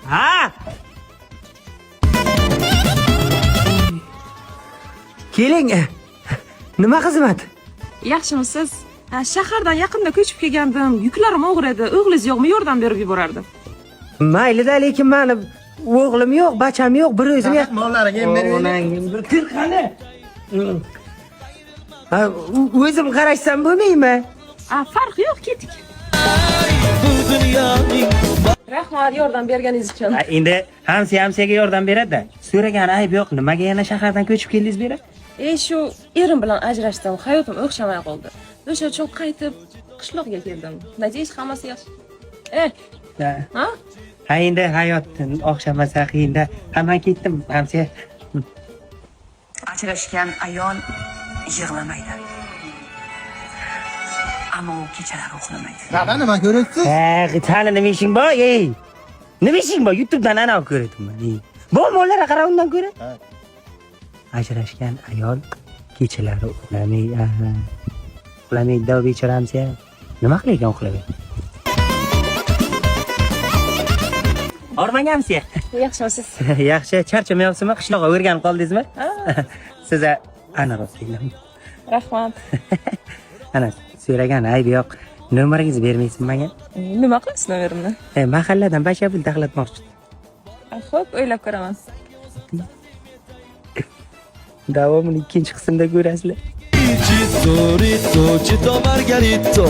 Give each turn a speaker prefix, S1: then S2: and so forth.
S1: Ha? Keling. Nima xizmat?
S2: Yaxshimisiz? Shahardan yaqinda ko'chib kelgandim. Yuklarim og'ir edi. O'g'lingiz yo'qmi? Yordam berib yuborardim.
S1: Mayli-da, lekin meni o'g'lim yo'q, bacham yo'q, bir o'zim yo'q.
S3: Mollariga ham berib
S1: Onangim bir til qani? O'zim qarashsam bo'lmaymi?
S2: Farq yo'q, ketik. Rahmat yordam berganingiz uchun.
S1: Endi hamsiga yordam beradi-da. So'ragan ayb yo'q. Nimaga yana shahardan ko'chib keldingiz beri?
S2: Shu erim bilan ajrashdim. Hayotim o'xshamay qoldi. O'sha uchun qaytib qishloqqa keldim. Nadеюсь, hammasi yaxshi. Ha?
S1: Ha, endi hayot o'xshamasa qiyinda. Hamma ketdim, hamsiya.
S4: Ajrashgan ayol yig'lamaydi. Ammo u kechalar uxlamaydi.
S3: Qada nima ko'ryapsiz?
S1: Qani nima ishing bor? Nima ishing bor? YouTube'dan ana ko'radim. Bu mollarga qara undan ko'ra. Ajrashgan ayol kechalari uxlamaydi. Uxlamaydi, bechoramsiya. Nima qilayotgan uxlamaydi? Ormangamsiya.
S2: Yaxshimisiz?
S1: Yaxshi, charchamayapsizmi? Qishloqqa o'rganib qoldingizmi? Siz ana rostlayman.
S2: Rahmat.
S1: Ana so'ragan aybi yo'q. Nomeringizni bermaysizmi menga?
S2: Nima qilasiz nomerimni?
S1: Mahalladan bashabul taxlatmoqchi.
S2: Xo'p, o'ylab ko'raman.
S1: Davomini ikkinchi qismda ko'rasizlar.
S5: Margarito